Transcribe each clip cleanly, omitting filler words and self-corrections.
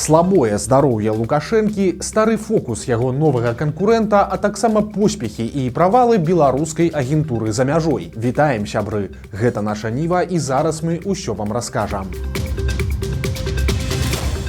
Слабое здароўе Лукашэнкі, стары фокус яго новага канкурэнта, а таксама поспехі і правалы беларускай агентуры за мяжой. Вітаем, сябры! Гэта наша Ніва, і зараз мы ўсё вам раскажам.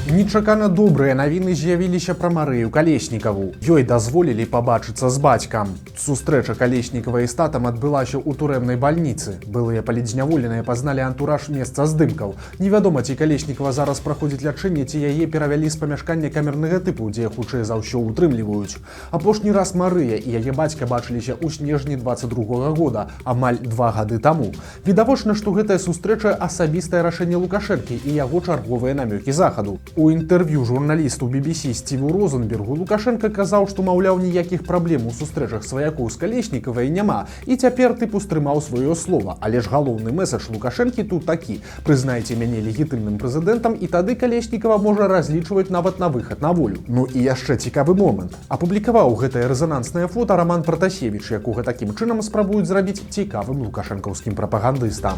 Нечакана добрыя навіны з'явіліся пра Марыю Калеснікаву. Ёй дазволілі пабачыцца з бацькам. Сустрэча Калеснікавай з татам адбылася ў турэмнай бальніцы. Былыя палітзняволеныя пазналі антураж месца здымкаў. Невядома, ці Калеснікава зараз праходзіць лячэнне, ці яе перавялі з памяшкання камернага тыпу, дзе хутчэй за ўсё ўтрымліваюць. Апошні раз Марыя і яе бацька бачыліся ў снежні 22-го года, амаль 2 гады таму. Відавочна, што гэтая сустрэча асабістае рашэнне Лукашэнкі і яго чарговыя намёкі захаду. У інтэрв'ю журналісту BBC Стіву Розенбергу Лукашенко казаў, што, маўляў, ніякіх праблем у сустрэчах сваякоў з Калеснікавай няма, і цяпер тыпу стрымаў сваё слова. Але ж галоўны мэсадж Лукашэнкі тут такі: прызнайце мяне легітымным прэзідэнтам, і тады Калеснікава можа разлічваць нават на выхад на волю. Ну і яшчэ цікавы момант. Апублікаваў гэтае рэзананснае фота Роман Пратасевіч, якога такім чынам спрабуюць зрабіць цікавым лукашэнкаўскім прапагандыстам.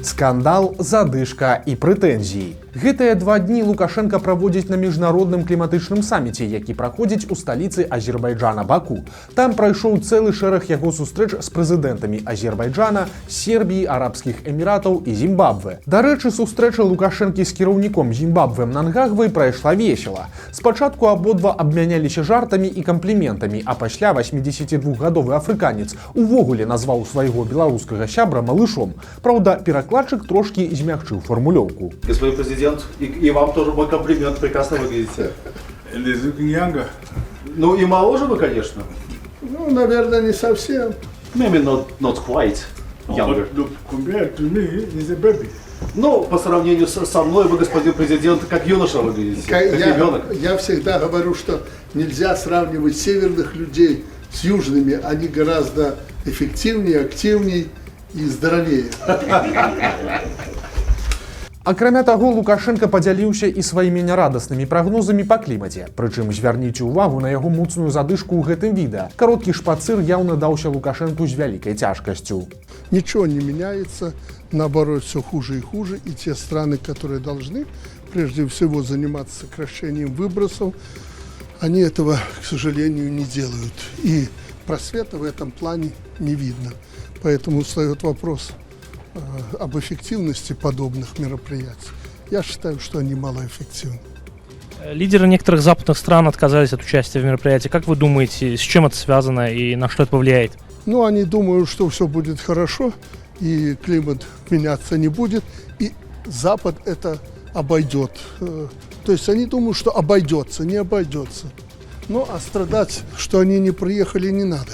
Скандал, задышка і прэтэнзіі. Гэтыя 2 дні Лукашенко праводзіць на міжнародным кліматычным саміце, які праходзіць у сталіцы Азербайджана Баку. Там прайшоў цэлы шэраг яго сустрэч з прэзідэнтамі Азербайджана, Сербіі, Арабскіх Эміратаў і Зімбабве. Дарэчы, сустрэча Лукашэнкі з кіраўніком Зімбабве Мнангагвай прайшла весела. Спачатку абодва абмяняліся жартамі і кампліментамі, а пасля 82-гадовы афрыканец увогуле назваў свайго беларускага сябра малышом. Праўда, перакладчык трошкі змягчыў фармулёўку. Господин президент, и вам тоже мой комплимент, прекрасно выглядите. Ну и моложе вы, конечно. Ну, наверное, не совсем. Maybe not quite younger. Compared to me, he's a baby. Ну, по сравнению со мной, вы, господин президент, как юноша выглядите, как ребенок. Я всегда говорю, что нельзя сравнивать северных людей с южными. Они гораздо эффективнее, активнее и здоровее. Акрамя таго, Лукашенко падзяліўся і сваімі нярадаснымі прагнозамі па клімаце. Прычым звярніце ўвагу на яго моцную задышку ў гэтым відэа. Кароткі шпацыр яўна даўся Лукашенку з вялікай цяжкасцю. Ничего не меняется, наоборот, все хуже и хуже. И те страны, которые должны прежде всего заниматься сокращением выбросов, они этого, к сожалению, не делают. И просвета в этом плане не видно. Поэтому встает вопрос об эффективности подобных мероприятий. Я считаю, что они малоэффективны. Лидеры некоторых западных стран отказались от участия в мероприятии. Как вы думаете, с чем это связано и на что это повлияет? Ну, они думают, что все будет хорошо, и климат меняться не будет, и Запад это обойдет. То есть они думают, что обойдется, не обойдется. Ну, а страдать, что они не приехали, не надо.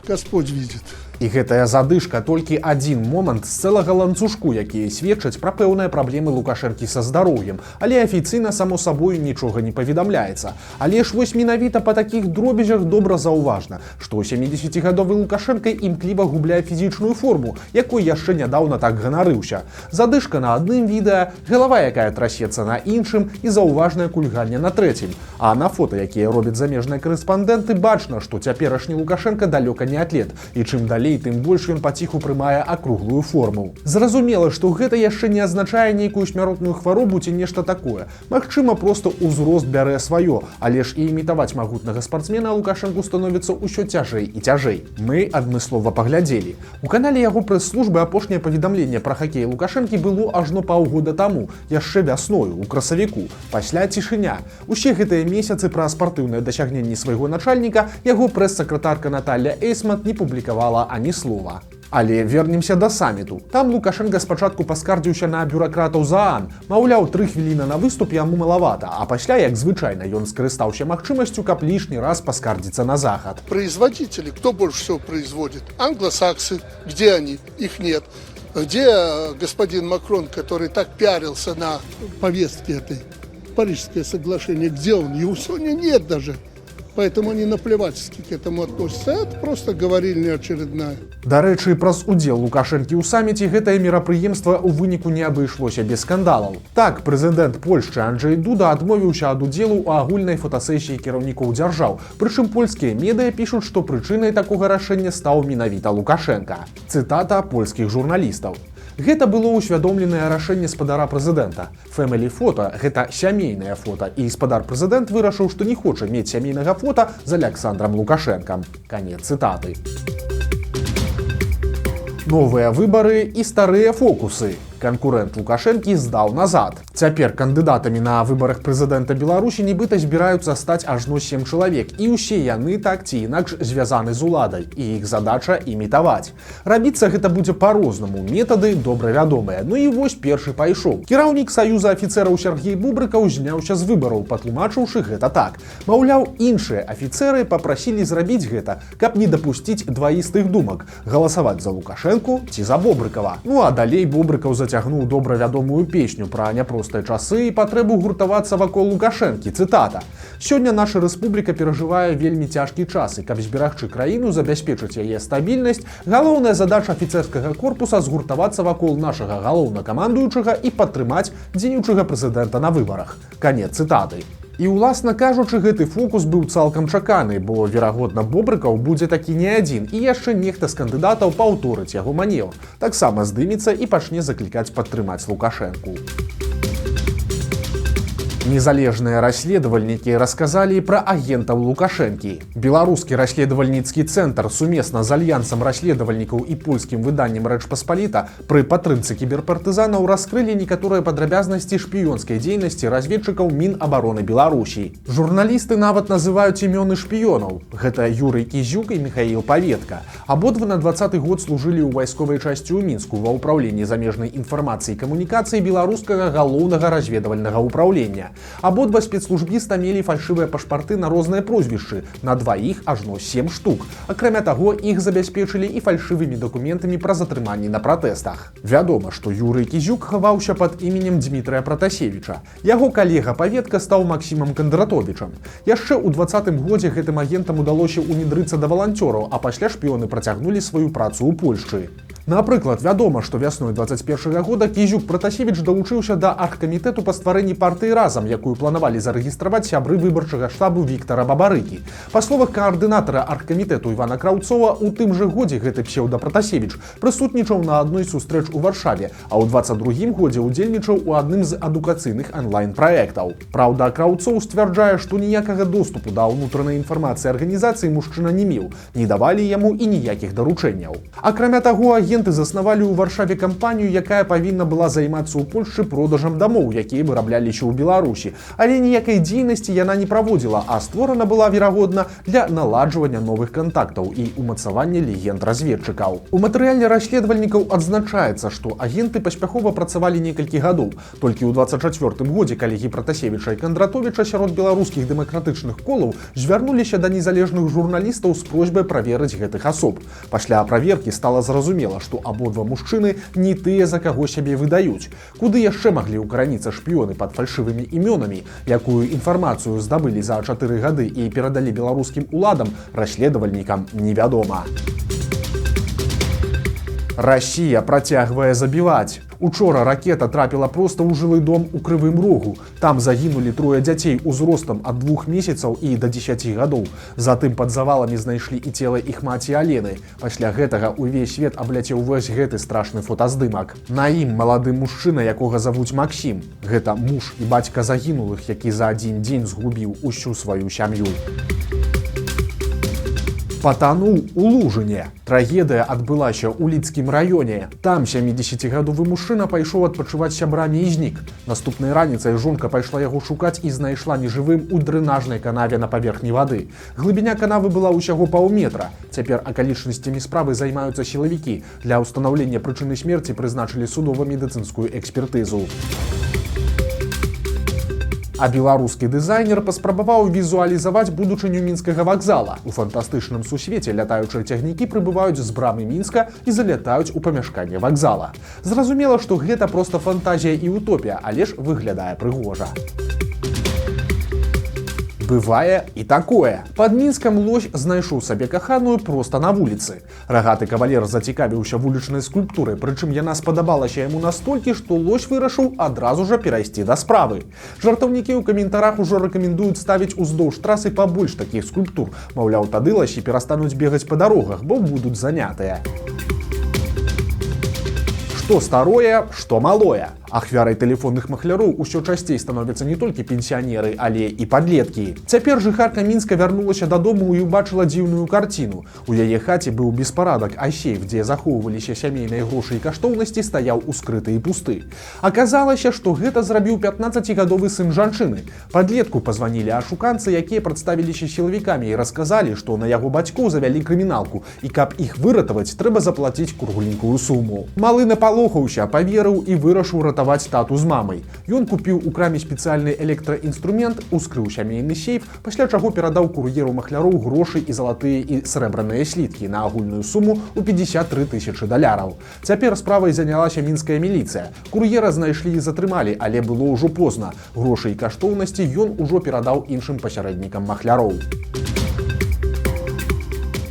Господь видит. І гэтая задышка толькі адзін момант з цэлага ланцужку, якія сведчаць пра пэўныя праблемы Лукашэнкі са здароўем, але афіцыйна, само сабою, нічога не паведамляецца. Але ж вось менавіта па такіх дробязях добра заўважна, што 70-гадовы Лукашэнка імкліва губляе фізічную форму, якой яшчэ нядаўна так ганарыўся. Задышка на адным відэа, галава, якая трасецца на іншым, і заўважнае кульганне на трэцім. А на фота, якія робяць замежныя карэспандэнты, бачна, што цяперашні Лукашэнка далёка не атлет, і чым далей, тым больш ён паціху прымае акруглую форму. Зразумела, што гэта яшчэ не азначае нейкую смяротную хваробу ці нешта такое. Магчыма, проста ўзрост бярэ сваё, але ж і імітаваць магутнага спартсмена Лукашэнку становіцца ўсё цяжэй і цяжэй. Мы адмыслова паглядзелі. У канале яго прэс-службы апошняе паведамленне пра хакей Лукашэнкі было ажно паўгода таму, яшчэ вясною, у красавіку. Пасля цішыня. Усе гэтыя месяцы пра спартыўныя дасягненні свайго начальніка яго прэс-сакратарка Наталля Эйсмат не публікавала ані слова. Але вернемся да саміту. Там Лукашенко спачатку паскардзіўся на бюракратаў ЗААН. Маўляў, 3 хвіліны на выступ яму малавата, а пасля, як звычайна, ён скарыстаўся магчымасцю, каб лішні раз паскардзіцца на захад. Производители, кто больше всего производит? Англосаксы. Где они? Их нет. Где господин Макрон, который так пиарился на повестке этой? Парижское соглашение. Где он? Его сегодня нет даже. Поэтому они наплевательски к этому относятся. Это просто говорильня очередная. Дарэчы, праз удзел Лукашэнкі ў саміце гэтае мерапрыемства ў выніку не абышлося без скандалаў. Так, прэзідэнт Польшчы Анджэй Дуда адмовіўся ад удзелу ў агульнай фотасесіі кіраўнікоў дзяржаў. Прычым польскія медыя пішуць, што прычынай такога рашэння стаў менавіта Лукашенка. Цытата польскіх журналістаў. Гэта было ўсвядомленае рашэнне спадара прэзідэнта. Family фото – гэта сямейнае фото, і спадар прэзідэнт вырашыў, што не хоча мець сямейнага фото з Александром Лукашэнкам. Канец цытаты. Новыя выбары і старыя фокусы. Канкурэнт Лукашэнкі здаў назад. Цяпер кандыдатамі на выбарах прэзідэнта Беларусі нібыта збіраюцца стаць ажно 7 чалавек, і ўсе яны так ці інакш звязаны з уладай, і іх задача імітаваць. Рабіцца гэта будзе па-рознаму, метады добра вядомыя. Ну і вось першы пайшоў. Кіраўнік Саюза афіцэраў Сергей Бубрыкаў зняўся з выбараў, патлумачыўшы гэта так. Маўляў, іншыя афіцэры папрасілі зрабіць гэта, каб не дапусціць дваістых думак, галасаваць за Лукашэнку ці за Бобрыкава. Ну а далей Бобрыкаў зацягнуў добра вядомую песню пра няпростыя часы і патрэбу гуртавацца вакол Лукашэнкі. Цытата. Сёння наша рэспубліка перажывае вельмі цяжкі час, і каб зберагчы краіну, забяспечыць яе стабільнасць, галоўная задача афіцэрскага корпуса згуртавацца вакол нашага галоўнакамандуючага і падтрымаць дзеючага прэзідэнта на выбарах. Канец цытаты. І, уласна кажучы, гэты фокус быў цалкам чаканы, бо, верагодна, Бобрыкаў будзе такі не адзін, і яшчэ нехта з кандыдатаў паўторыць яго манеўр. Таксама здымецца і пачне заклікаць падтрымаць Лукашэнку. Незалежныя расследавальнікі расказалі пра агентаў Лукашэнкі. Беларускі расследавальніцкі цэнтр сумесна з альянсам расследавальнікаў і польскім выданнем Рэч Паспаліта пры падтрымцы кіберпартызанаў раскрылі некаторыя падрабязнасці шпіёнскай дзейнасці разведчыкаў Мінабароны Беларусі. Журналісты нават называюць імёны шпіёнаў. Гэта Юрый Кізюк і Михаил Паветка. Абодва на 20-й год служылі ў вайсковай часці ў Мінску ва ўпраўленні замежнай інфармацыі і камунікацыі беларускага галоўнага разведавальнага ўпраўлення. Абодва спецслужбіста мелі фальшывыя пашпарты на розныя прозвішчы, на дваіх ажно 7 штук. Акрамя таго, іх забяспечылі і фальшывымі дакументамі пра затрыманні на пратэстах. Вядома, што Юрый Кізюк хаваўся пад іменем Дмітрая Пратасевіча. Яго калега Паветка стаў Максімам Кандратовічам. Яшчэ ў 20-м годзе гэтым агентам удалося ўнідрыцца да валанцёраў, а пасля шпіёны працягнулі сваю працу ў Польшчы. Напрыклад, вядома, што вясной 21-го года Кізюк Пратасевіч далучыўся да аргкамітэту па стварэнні партыі «Разам», якую планавалі зарэгістраваць сябры выбарчага штабу Віктара Бабарыкі. Па словах каардынатара аргкамітэту Івана Краўцова, у тым жа годзе гэты псеўда-Пратасевіч прысутнічаў на адной з сустрэч у Варшаве, а ў 22-м годзе ўдзельнічаў у адным з адукацыйных онлайн-праектаў. Праўда, Краўцоў сцвярджае, што ніякага доступу да ўнутранай інфармацыі арганізацыі мужчына не меў, не давалі яму і ніякіх даручэнняў. Акрамя таго, агенты заснавалі ў Варшаве кампанію, якая павінна была займацца ў Польшчы продажам дамоў, якія вырабляліся ў Беларусі. Але ніякай дзейнасці яна не праводзіла, а створана была, верагодна, для наладжвання новых кантактаў і умацавання легенд разведчыкаў. У матэрыяле расследавальнікаў адзначаецца, што агенты паспяхова працавалі некалькі гадоў. Толькі ў 24-м годзе калегі Пратасевіча і Кандратовіча сярод беларускіх дэмакратычных колаў звярнуліся да незалежных журналістаў з просьбай праверыць гэтых асоб. Пасля праверкі стала зразумела, што абодва мужчыны не тыя, за каго сябе выдаюць. Куды яшчэ маглі ўкараніцца шпіёны пад фальшывымі імёнамі, якую інфармацыю здабылі за 4 гады і перадалі беларускім уладам, расследавальнікам невядома. Расія працягвае забіваць. Учора ракета трапіла проста ў жылы дом у Крывым Рогу. Там загінулі 3 дзяцей узростам ад 2 месяцаў і да 10 гадоў. Затым пад заваламі знайшлі і цела іх маці Алены. Пасля гэтага ўвесь свет абляцеў вось гэты страшны фотаздымак. На ім малады мужчына, якога завуць Максім. Гэта муж і бацька загінулых, які за адзін дзень згубіў усю сваю сям'ю. Патануў у Лужыне. Трагедыя адбылася ў Лідскім раёне. Там 70-гадовы мужчына пайшоў адпачываць сябрамі і знік. Наступнай раніцай жонка пайшла яго шукаць і знайшла нежывым у дрэнажнай канаве на паверхні вады. Глыбіня канавы была ўсяго паўметра. Цяпер акалічнасцямі справы займаюцца сілавікі. Для ўстанаўлення прычыны смерці прызначылі судова-медыцынскую экспертызу. А беларускі дызайнер паспрабаваў візуалізаваць будучыню мінскага вакзала. У фантастычным сусвеце лятаючыя цягнікі прыбываюць з брамы Мінска і залятаюць у памяшканне вакзала. Зразумела, што гэта проста фантазія і утопія, але ж выглядае прыгожа. Бывае і такое. Пад Мінскам лось знайшоў сабе каханую проста на вуліцы. Рагаты кавалер зацікавіўся вулічнай скульптурай, прычым яна спадабалася яму настолькі, што лось вырашыў адразу жа перайсці да справы. Жартаўнікі ў каментарах ужо рэкамендуюць ставіць уздоўж трасы пабольш такіх скульптур. Маўляў, тады ласі перастануць бегаць па дарогах, бо будуць занятыя. Што старое, што малое. Ахвярай тэлефонных махляроў усё часцей становяцца не толькі пенсіянеры, але і падлеткі. Цяпер жыхарка Мінска вярнулася дадому і убачыла дзіўную карціну. У яе хаце быў беспарадак, а сейф, дзе захоўваліся сямейныя грошы і каштоўнасці, стаяў ускрыты і пусты. Аказалася, што гэта зрабіў 15гадовы сын жанчыны. Падлетку пазванілі ашуканцы, якія прадставіліся сілавікамі і расказалі, што на яго бацькоў завялі крыміналку, і каб іх выратаваць, трэба заплаціць кругленькую суму. Малы напалохаўся, паверыў і вырашыў ратаваць тату з мамай. Ён купіў у краме спецыяльны электраінструмент, ускрыў сямейны сейф, пасля чаго перадаў кур'еру махляроў грошы і залатыя і срэбраныя сліткі на агульную суму ў $53 000. Цяпер справай занялася мінская міліцыя. Кур'ера знайшлі і затрымалі, але было ўжо позна. Грошы і каштоўнасці ён ужо перадаў іншым пасярэднікам махляроў.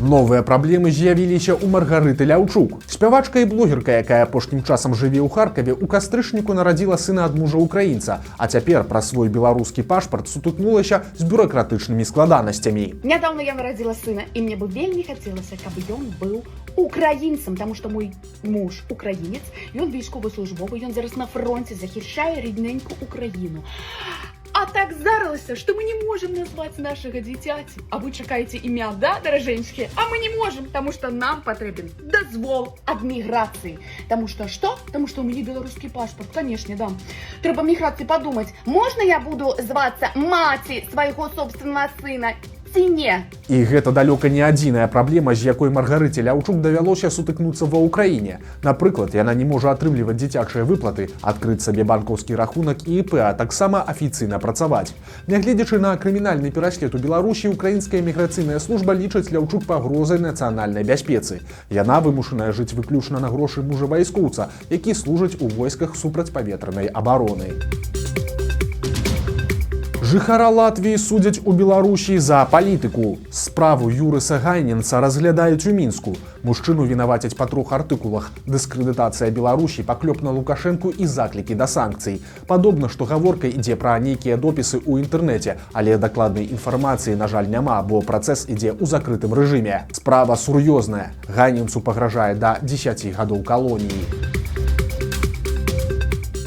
Новыя праблемы з'явіліся ў Маргарыты Ляўчук. Спявачка і блогерка, якая апошнім часам жыве ў Харкаве, у кастрычніку нарадзіла сына ад мужа украінца, а цяпер праз свой беларускі пашпарт сутыкнулася з бюракратычнымі складанасцямі. Нядаўна я нарадзіла сына, і мне бы вельмі хацелася, каб ён быў украінцам, таму што мой муж украінец, ён військовослужбовы, ён зараз на фронце захищае рідненьку Украіну. А так здарылася, што мы не можам назваць нашага дзіцяці. А вы чакаеце імя, да, даражэньчыкі? А мы не можам, таму што нам патрэбен дазвол ад міграцыі. Таму што што? Таму што ў мяне беларускі пашпарт, канешне, да. Трэба міграцыі падумаць, можна я буду звацца маці свайго собственнага сына? Не. І гэта далёка не адзіная праблема, з якой Маргарыце Ляўчук давялося сутыкнуцца ва ўкраіне. Напрыклад, яна не можа атрымліваць дзіцячыя выплаты, адкрыць сабе банкаўскі рахунак і ІП, а таксама афіцыйна працаваць. Нягледзячы на крымінальны пераслед у Беларусі, украінская міграцыйная служба лічыць Ляўчук пагрозай нацыянальнай бяспецы. Яна вымушаная жыць выключна на грошы мужа вайскоўца, які служыць у войсках супрацьпаветранай абароны. Жыхара Латвіі судзяць у Беларусі за палітыку. Справу Юрыса Гайненца разглядаюць у Мінску. Мужчыну вінавацяць па 3 артыкулах: дыскрэдытацыя Беларусі, паклёп на Лукашэнку і заклікі да санкцый. Падобна, што гаворка ідзе пра нейкія допісы ў інтэрнэце, але дакладнай інфармацыі, на жаль, няма, бо працэс ідзе ў закрытым рэжыме. Справа сур'ёзная. Гайненцу пагражае да 10 гадоў калоніі.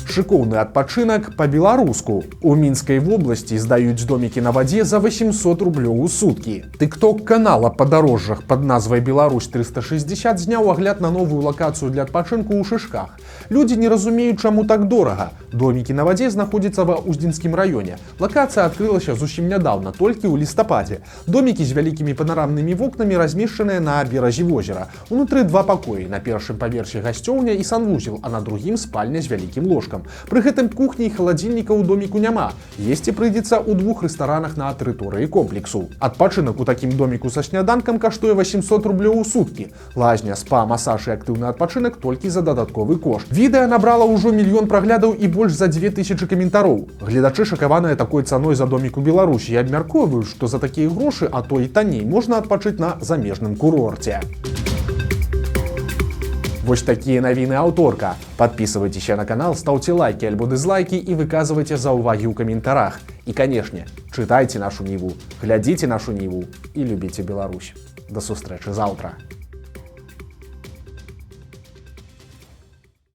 Шыкоўны адпачынак па-беларуску. У Мінскай вобласці здаюць домікі на вадзе за 800 рублёў у суткі. Тык-ток канала «Падарожжах» пад назвай «Беларусь 360» зняў агляд на новую лакацыю для адпачынку ў Шышках. Людзі не разумеюць, чаму так дорага. Домікі на вадзе знаходзяцца ва Уздзінскім раёне. Лакацыя адкрылася зусім нядаўна, толькі ў лістападзе. Домікі з вялікімі панарамнымі вокнамі размешчаныя на беразе возера. Унутры 2 пакоі, на першым паверсе гасцёўня і санвузел, а на другім спальня з вялікім ложкам. Пры гэтым кухні і халадзільніка ў доміку няма. Есці прыйдзецца ў 2 рэстаранах на тэрыторыі комплексу. Адпачынак у такім доміку са сняданкам каштуе 800 рублёў у суткі. Лазня, спа, масаж і актыўны адпачынак толькі за дадатковы кошт. Відэа набрала ўжо 1 000 000 праглядаў і больш за 2000 каментароў. Гледачы шакаваныя такой цаной за домік у Беларусі і абмяркоўваюць, што за такія грошы, а то і танней, можна адпачыць на замежным курорце. Вось такія навіны аўторка. Подписывайтеся на канал, ставьте лайки альбо дызлайки і выказывайте заўвагі ў каментарах. І, канешне, чытайце нашу Ніву, глядзіце нашу Ніву і любіце Беларусь. До сустрэчы заўтра.